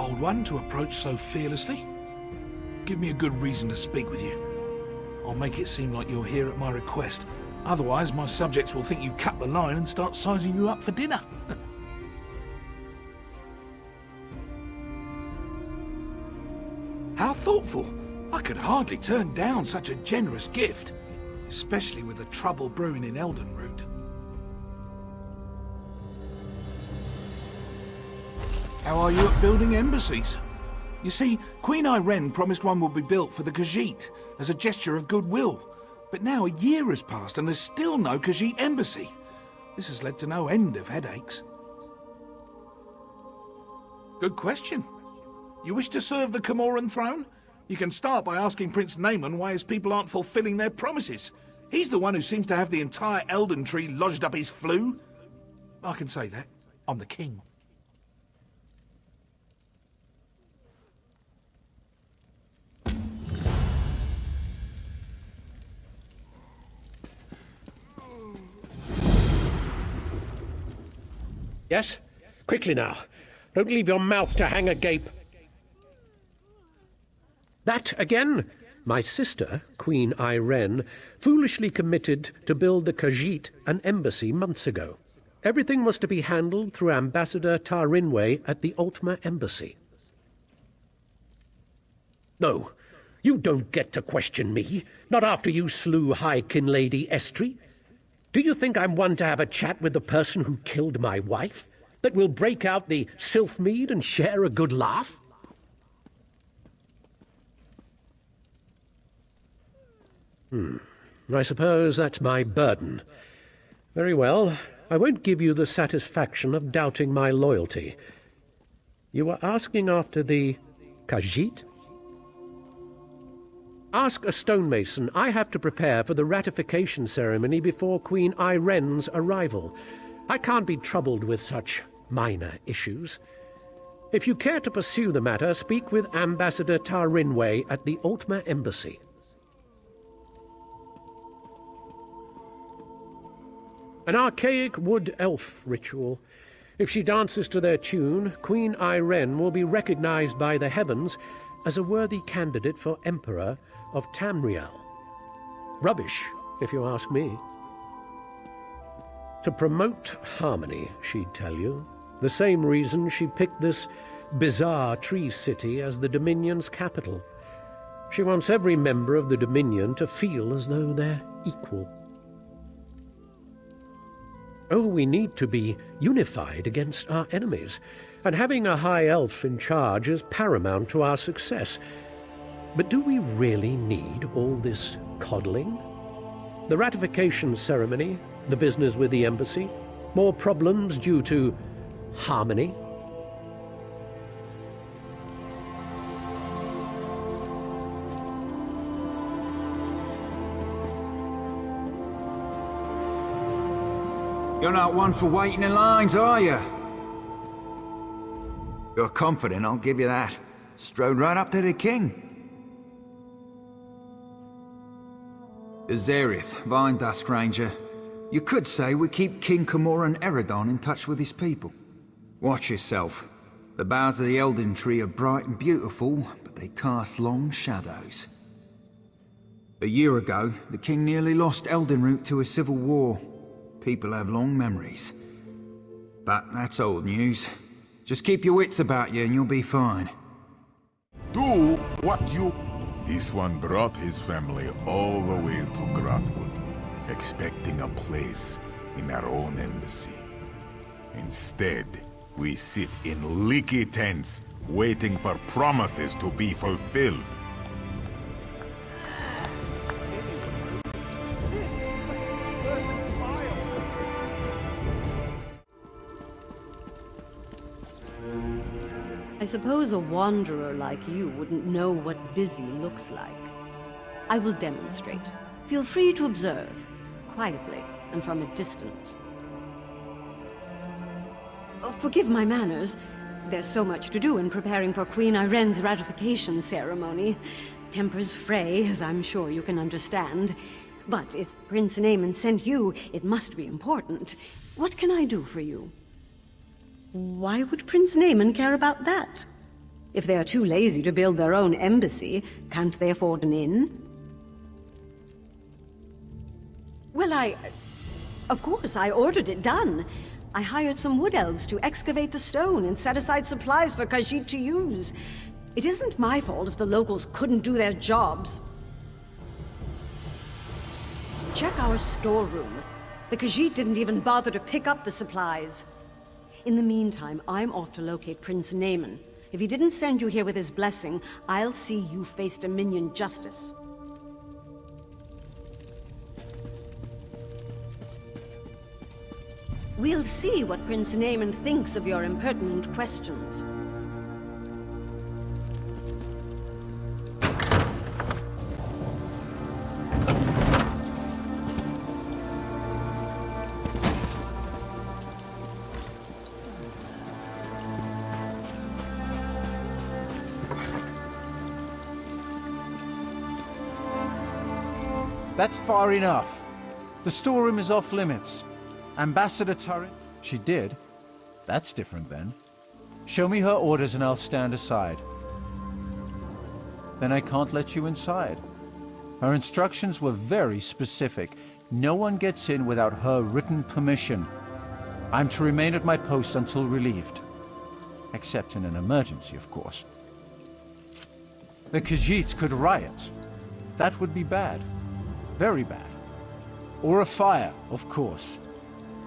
bold one to approach so fearlessly. Give me a good reason to speak with you. I'll make it seem like you're here at my request. Otherwise, my subjects will think you cut the line and start sizing you up for dinner. How thoughtful. I could hardly turn down such a generous gift, especially with the trouble brewing in Eldenroot. How are you at building embassies? You see, Queen Irene promised one would be built for the Khajiit as a gesture of goodwill. But now a year has passed and there's still no Khajiit embassy. This has led to no end of headaches. Good question. You wish to serve the Camoran throne? You can start by asking Prince Naaman why his people aren't fulfilling their promises. He's the one who seems to have the entire Elden Tree lodged up his flue. I can say that. I'm the king. Yes? Quickly now. Don't leave your mouth to hang agape. That again? My sister, Queen Irene, foolishly committed to build the Khajiit an embassy months ago. Everything was to be handled through Ambassador Tarinwe at the Ultima Embassy. No, you don't get to question me, not after you slew High Kin Lady Estri. Do you think I'm one to have a chat with the person who killed my wife? That will break out the Sylphmead and share a good laugh? I suppose that's my burden. Very well, I won't give you the satisfaction of doubting my loyalty. You were asking after the Khajiit? Ask a stonemason. I have to prepare for the ratification ceremony before Queen Irene's arrival. I can't be troubled with such minor issues. If you care to pursue the matter, speak with Ambassador Tarinwe at the Ultima Embassy. An archaic wood elf ritual. If she dances to their tune, Queen Irene will be recognized by the heavens as a worthy candidate for Emperor of Tamriel. Rubbish, if you ask me. To promote harmony, she'd tell you. The same reason she picked this bizarre tree city as the Dominion's capital. She wants every member of the Dominion to feel as though they're equal. Oh, we need to be unified against our enemies, and having a high elf in charge is paramount to our success. But do we really need all this coddling? The ratification ceremony, the business with the embassy, more problems due to harmony? You're not one for waiting in lines, are you? You're confident, I'll give you that. Strode right up to the king. Azerith, Vine Dusk Ranger. You could say we keep King Camoran Eredon in touch with his people. Watch yourself. The boughs of the Elden Tree are bright and beautiful, but they cast long shadows. A year ago, the king nearly lost Eldenroot to a civil war. People have long memories. But that's old news. Just keep your wits about you and you'll be fine. Do what you... This one brought his family all the way to Grotwood, expecting a place in our own embassy. Instead, we sit in leaky tents, waiting for promises to be fulfilled. I suppose a wanderer like you wouldn't know what busy looks like. I will demonstrate. Feel free to observe, quietly and from a distance. Oh, forgive my manners. There's so much to do in preparing for Queen Irene's ratification ceremony. Tempers fray, as I'm sure you can understand. But if Prince Naaman sent you, it must be important. What can I do for you? Why would Prince Naaman care about that? If they are too lazy to build their own embassy, can't they afford an inn? Well, of course, I ordered it done. I hired some wood elves to excavate the stone and set aside supplies for Khajiit to use. It isn't my fault if the locals couldn't do their jobs. Check our storeroom. The Khajiit didn't even bother to pick up the supplies. In the meantime, I'm off to locate Prince Naaman. If he didn't send you here with his blessing, I'll see you face Dominion justice. We'll see what Prince Naaman thinks of your impertinent questions. That's far enough. The storeroom is off limits. Ambassador Turret? She did? That's different then. Show me her orders and I'll stand aside. Then I can't let you inside. Her instructions were very specific. No one gets in without her written permission. I'm to remain at my post until relieved. Except in an emergency, of course. The Khajiit could riot. That would be bad. Very bad. Or a fire, of course.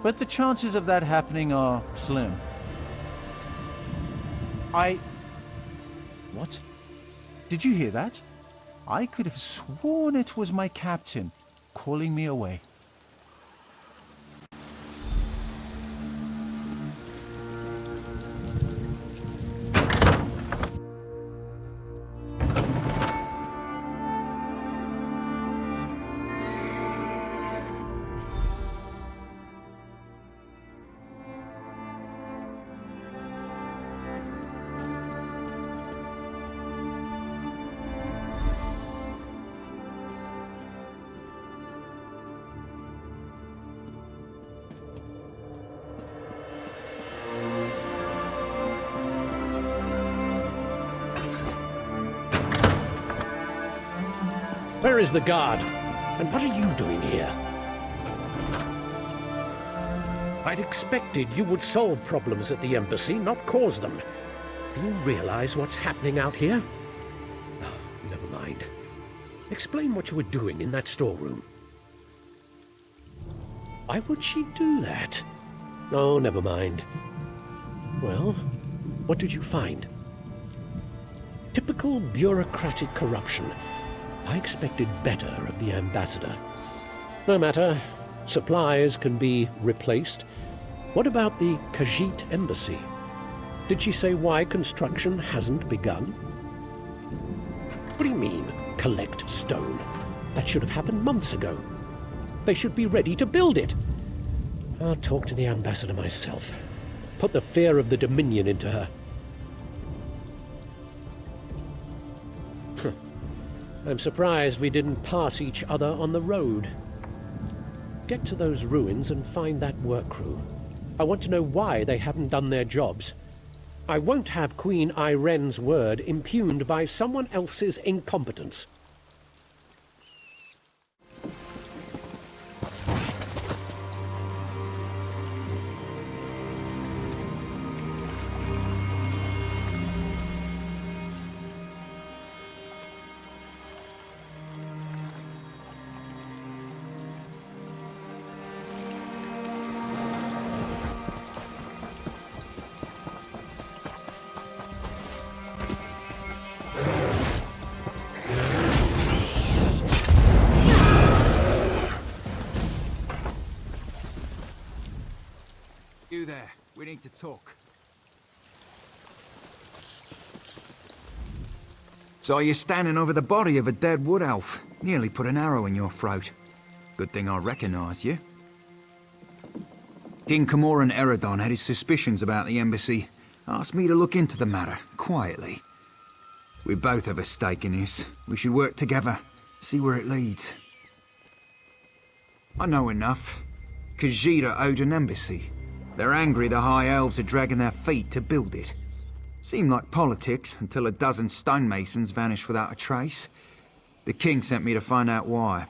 But the chances of that happening are slim. What? Did you hear that? I could have sworn it was my captain calling me away. Where is the guard? And what are you doing here? I'd expected you would solve problems at the embassy, not cause them. Do you realize what's happening out here? Oh, never mind. Explain what you were doing in that storeroom. Why would she do that? Oh, never mind. Well, what did you find? Typical bureaucratic corruption. I expected better of the ambassador. No matter. Supplies can be replaced. What about the Khajiit embassy? Did she say why construction hasn't begun? What do you mean, collect stone? That should have happened months ago. They should be ready to build it. I'll talk to the ambassador myself. Put the fear of the Dominion into her. I'm surprised we didn't pass each other on the road. Get to those ruins and find that work crew. I want to know why they haven't done their jobs. I won't have Queen Iren's word impugned by someone else's incompetence. You there. We need to talk. Saw you standing over the body of a dead wood elf. Nearly put an arrow in your throat. Good thing I recognize you. King Camoran Eredon had his suspicions about the embassy. Asked me to look into the matter, quietly. We both have a stake in this. We should work together, see where it leads. I know enough. Khajiit are owed an embassy. They're angry the High Elves are dragging their feet to build it. Seemed like politics until a dozen stonemasons vanished without a trace. The king sent me to find out why.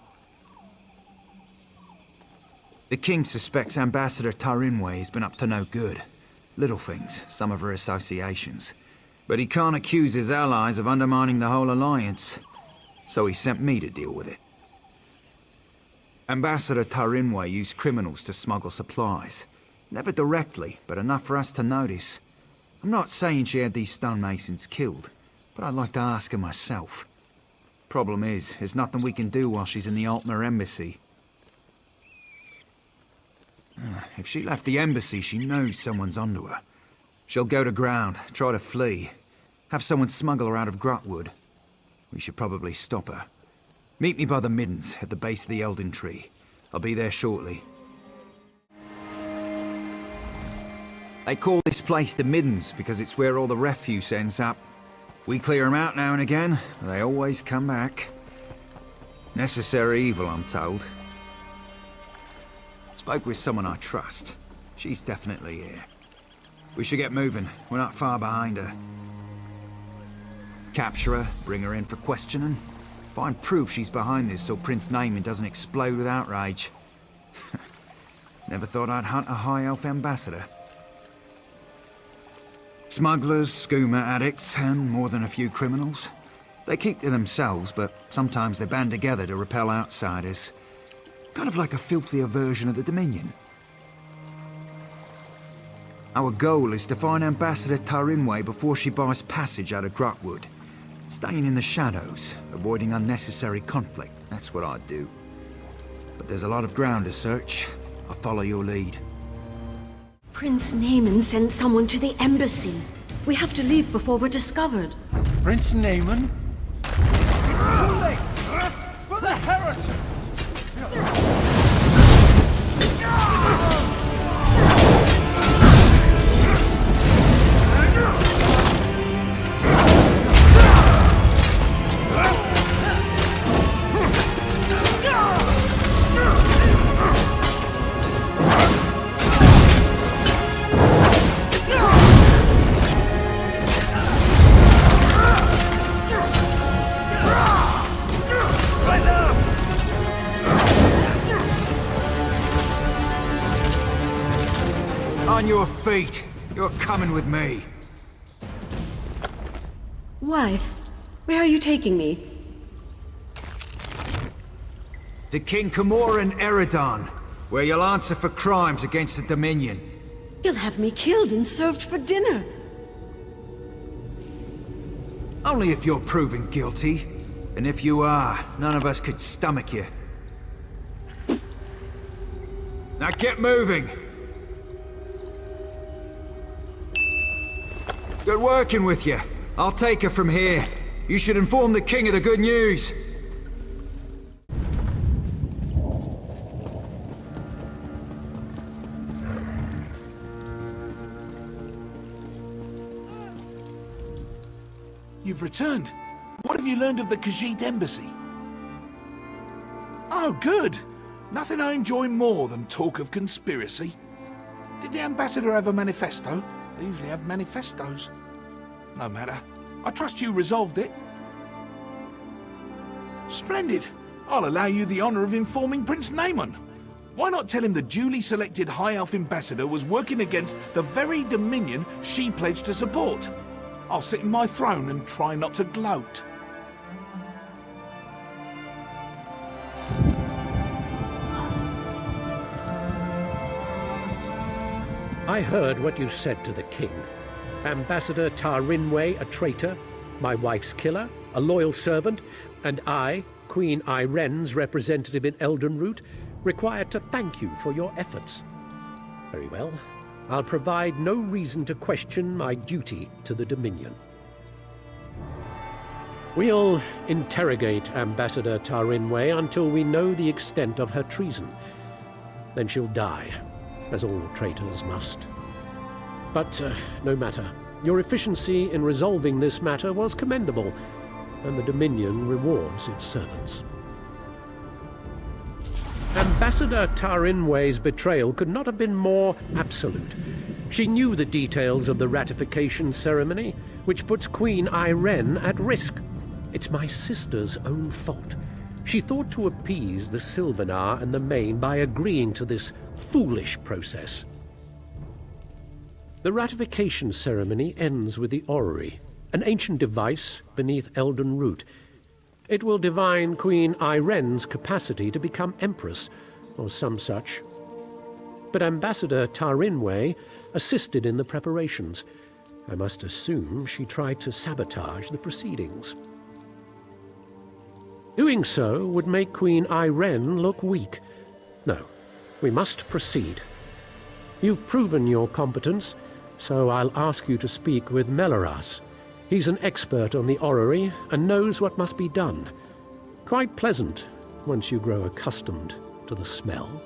The king suspects Ambassador Tarinwe has been up to no good. Little things, some of her associations. But he can't accuse his allies of undermining the whole alliance. So he sent me to deal with it. Ambassador Tarinwe used criminals to smuggle supplies. Never directly, but enough for us to notice. I'm not saying she had these stonemasons killed, but I'd like to ask her myself. Problem is, there's nothing we can do while she's in the Altmer embassy. If she left the embassy, she knows someone's onto her. She'll go to ground, try to flee. Have someone smuggle her out of Grotwood. We should probably stop her. Meet me by the Middens, at the base of the Elden Tree. I'll be there shortly. They call this place the Middens because it's where all the refuse ends up. We clear them out now and again, but they always come back. Necessary evil, I'm told. Spoke with someone I trust. She's definitely here. We should get moving. We're not far behind her. Capture her, bring her in for questioning. Find proof she's behind this so Prince Naiman doesn't explode with outrage. Never thought I'd hunt a High Elf ambassador. Smugglers, skooma addicts, and more than a few criminals. They keep to themselves, but sometimes they band together to repel outsiders. Kind of like a filthier version of the Dominion. Our goal is to find Ambassador Tarinwe before she buys passage out of Grotwood. Staying in the shadows, avoiding unnecessary conflict, that's what I'd do. But there's a lot of ground to search. I'll follow your lead. Prince Naiman sent someone to the embassy. We have to leave before we're discovered. Prince Naiman? Too late! For the heretic! On your feet! You're coming with me! Why? Where are you taking me? To King Camoran Eredon, where you'll answer for crimes against the Dominion. You'll have me killed and served for dinner. Only if you're proven guilty. And if you are, none of us could stomach you. Now get moving! Good working with you. I'll take her from here. You should inform the king of the good news. You've returned. What have you learned of the Khajiit embassy? Oh, good. Nothing I enjoy more than talk of conspiracy. Did the ambassador have a manifesto? They usually have manifestos. No matter. I trust you resolved it. Splendid. I'll allow you the honor of informing Prince Naiman. Why not tell him the duly selected High Elf ambassador was working against the very Dominion she pledged to support? I'll sit in my throne and try not to gloat. I heard what you said to the king. Ambassador Tarinwe, a traitor, my wife's killer, a loyal servant, and I, Queen Iren's representative in Eldenroot, required to thank you for your efforts. Very well. I'll provide no reason to question my duty to the Dominion. We'll interrogate Ambassador Tarinwe until we know the extent of her treason. Then she'll die, as all traitors must. But no matter. Your efficiency in resolving this matter was commendable, and the Dominion rewards its servants. Ambassador Tarinwe's betrayal could not have been more absolute. She knew the details of the ratification ceremony, which puts Queen Irene at risk. It's my sister's own fault. She thought to appease the Sylvanar and the Main by agreeing to this foolish process. The ratification ceremony ends with the orrery, an ancient device beneath Elden Root. It will divine Queen Irene's capacity to become Empress, or some such. But Ambassador Tarinway assisted in the preparations. I must assume she tried to sabotage the proceedings. Doing so would make Queen Irene look weak. No, we must proceed. You've proven your competence, so I'll ask you to speak with Melaras. He's an expert on the orrery and knows what must be done. Quite pleasant once you grow accustomed to the smell.